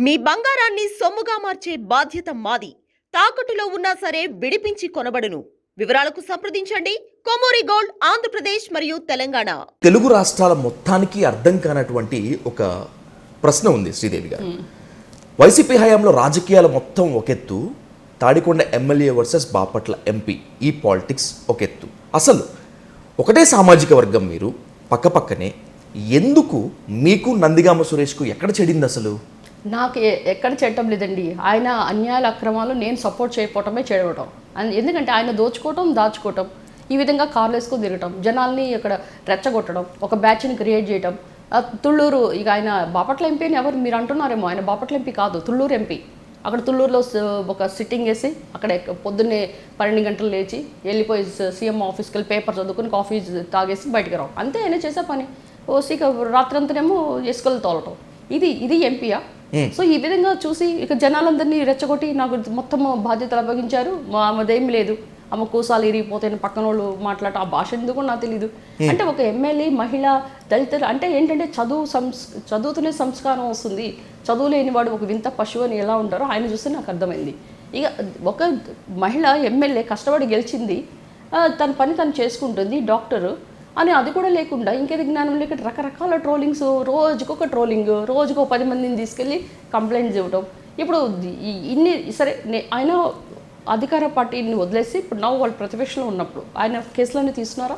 మీ బంగారాన్ని సొమ్ముగా మార్చే బాధ్యత మాది. తాకట్టులో ఉన్నా సరే విడిపించి కొనబడును. వివరాలకు సంప్రదించండి కొమూరి గోల్డ్, ఆంధ్రప్రదేశ్ మరియు తెలంగాణ. తెలుగు రాష్ట్రాల మొత్తానికి అర్థం కానటువంటి ఒక ప్రశ్న ఉంది శ్రీదేవి గారు. వైసీపీ హయాంలో రాజకీయాలు మొత్తం ఒకెత్తు, Tadikonda MLA versus Bapatla MP, ఈ పాలిటిక్స్ ఒకెత్తు. అసలు ఒకటే సామాజిక వర్గం, మీరు పక్కపక్కనే, ఎందుకు మీకు నందిగామ సురేష్కు ఎక్కడ చెడింది అసలు? నాకు ఎక్కడ చేయటం లేదండి. ఆయన అన్యాయాల అక్రమాలు నేను సపోర్ట్ చేయకపోవటమే చేయడం. ఎందుకంటే ఆయన దోచుకోవటం, దాచుకోవటం, ఈ విధంగా కార్లు వేసుకొని తిరగటం, జనాల్ని ఇక్కడ రెచ్చగొట్టడం, ఒక బ్యాచ్ని క్రియేట్ చేయటం. తుళ్ళూరు, ఇక ఆయన బాపట్ల ఎంపీ అని ఎవరు మీరు అంటున్నారేమో, ఆయన బాపట్ల ఎంపీ కాదు, తుళ్ళూరు ఎంపీ. అక్కడ తుళ్ళూరులో ఒక సిట్టింగ్ వేసి అక్కడ పొద్దున్నే 12 గంటలు లేచి వెళ్ళిపోయి సీఎం ఆఫీస్కి వెళ్ళి పేపర్ చదువుకుని కాఫీ తాగేసి బయటకు రావు. అంతే ఆయన చేసే పని. ఇక రాత్రంతనేమో ఇసుకలు తోలటం. ఇది ఎంపీయా? సో ఈ విధంగా చూసి ఇక జనాలందరినీ రెచ్చగొట్టి నాకు మొత్తం బాధ్యతలు అప్పగించారు, ఆమెదేం లేదు, ఆమె కూసాలు ఇరిగిపోతే పక్కన వాళ్ళు మాట్లాడటం, ఆ భాష ఎందుకు నాకు తెలీదు. అంటే ఒక ఎమ్మెల్యే, మహిళ, దళితులు అంటే ఏంటంటే చదువుతూనే సంస్కారం వస్తుంది. చదువు లేని వాడు ఒక వింత పశువు అని ఎలా ఉంటారో ఆయన చూస్తే నాకు అర్థమైంది. ఇక ఒక మహిళ ఎమ్మెల్యే కష్టపడి గెలిచింది, తన పని తను చేసుకుంటుంది, డాక్టరు అని, అది కూడా లేకుండా ఇంకేది జ్ఞానం లేక రకరకాల ట్రోలింగ్స్, రోజుకొక ట్రోలింగ్, రోజుకో 10 మందిని తీసుకెళ్ళి కంప్లైంట్స్ ఇవ్వడం. ఇప్పుడు ఇన్ని సరే, ఆయన అధికార పార్టీని వదిలేసి ఇప్పుడు వాళ్ళు ప్రతిపక్షంలో ఉన్నప్పుడు ఆయన కేసులన్నీ తీసుకున్నారా?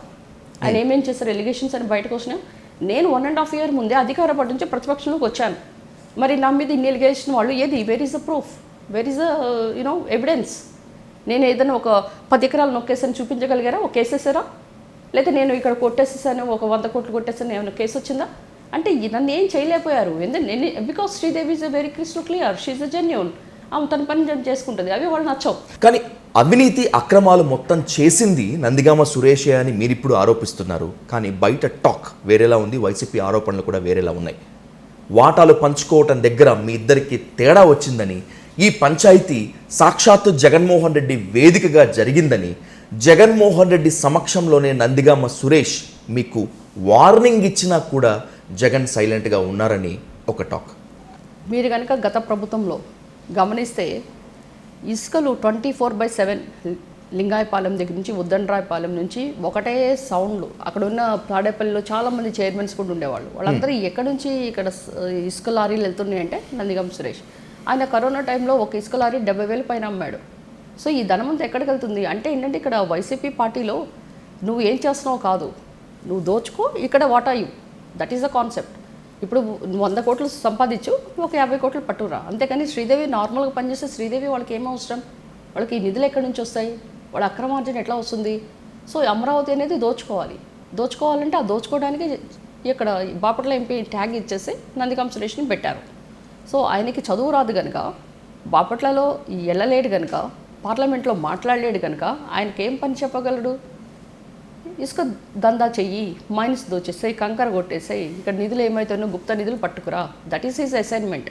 ఆయన ఏమేం చేశారు? ఎలిగేషన్స్ అని బయటకు వచ్చినాయి. నేను 1.5 year ముందే అధికార పార్టీ నుంచి ప్రతిపక్షంలోకి వచ్చాను. మరి నా మీద ఇన్ని ఎలిగేషన్ వాళ్ళు ఏది? Where is the proof? Where is the evidence? నేను ఏదైనా ఒక 10 ఎకరాలు నొక్కేసాను చూపించగలిగారా? ఒక కేసు వేసారా? లేదా నేను ఇక్కడ కొట్టేసేసాను, ఒక 100 కోట్లు కొట్టేసాను, ఏమైనా కేసు వచ్చిందా? అంటే నన్ను ఏం చేయలేకపోయారు. ఎందుకంటే because Sridevi is very crystal clear, she's a genuine, ఆమె తన పని చేసుకుంటుంది. అవి వాళ్ళు నచ్చవు. కానీ అవినీతి అక్రమాలు మొత్తం చేసింది నందిగామ సురేషే అని మీరు ఇప్పుడు ఆరోపిస్తున్నారు. కానీ బయట టాక్ వేరేలా ఉంది, వైసీపీ ఆరోపణలు కూడా వేరేలా ఉన్నాయి. వాటాలు పంచుకోవటం దగ్గర మీ ఇద్దరికి తేడా వచ్చిందని, ఈ పంచాయతీ సాక్షాత్తు జగన్మోహన్ రెడ్డి వేదికగా జరిగిందని, జగన్మోహన్ రెడ్డి సమక్షంలోనే నందిగామ సురేష్ మీకు వార్నింగ్ ఇచ్చినా కూడా జగన్ సైలెంట్గా ఉన్నారని ఒక టాక్. మీరు కనుక గత ప్రభుత్వంలో గమనిస్తే ఇసుకలు 24/7 లింగాయపాలెం దగ్గర నుంచి ఉద్దండరాయపాలెం నుంచి ఒకటే సౌండ్లు. అక్కడ ఉన్న తాడేపల్లిలో చాలామంది చైర్మన్స్ కూడా ఉండేవాళ్ళు. వాళ్ళందరూ ఎక్కడి నుంచి ఇక్కడ ఇసుక లారీలు వెళ్తున్నాయంటే నందిగామ సురేష్. ఆయన కరోనా టైంలో ఒక ఇసుక లారీ 70,000 పైన అమ్మాడు. సో ఈ ధనమంతా ఎక్కడికి వెళ్తుంది అంటే ఏంటంటే, ఇక్కడ వైసీపీ పార్టీలో నువ్వు ఏం చేస్తున్నావు కాదు, నువ్వు దోచుకో, ఇక్కడ వాటా ఇవ్వు. That is the concept. ఇప్పుడు 100 కోట్లు సంపాదించు, ఒక 50 కోట్లు పట్టురా. అంతేకాని శ్రీదేవి నార్మల్గా పనిచేస్తే శ్రీదేవి వాళ్ళకి ఏం అవసరం? వాళ్ళకి ఈ నిధులు ఎక్కడి నుంచి వస్తాయి? వాళ్ళ అక్రమార్జన ఎట్లా వస్తుంది? సో అమరావతి అనేది దోచుకోవాలంటే ఆ దోచుకోవడానికి ఇక్కడ బాపట్ల ఎంపీ ట్యాగ్ ఇచ్చేసి నందిగామ సురేష్ని పెట్టారు. సో ఆయనకి చదువు రాదు కనుక, బాపట్లలో వెళ్ళలేడు కనుక, పార్లమెంట్లో మాట్లాడలేడు కనుక ఆయనకి ఏం పని చెప్పగలడు? ఇసుక దందా చెయ్యి, మైన్స్ దోచేసాయి, కంకర కొట్టేసాయి, ఇక్కడ నిధులు ఏమవుతాయో గుప్త నిధులు పట్టుకురా. That is his assignment.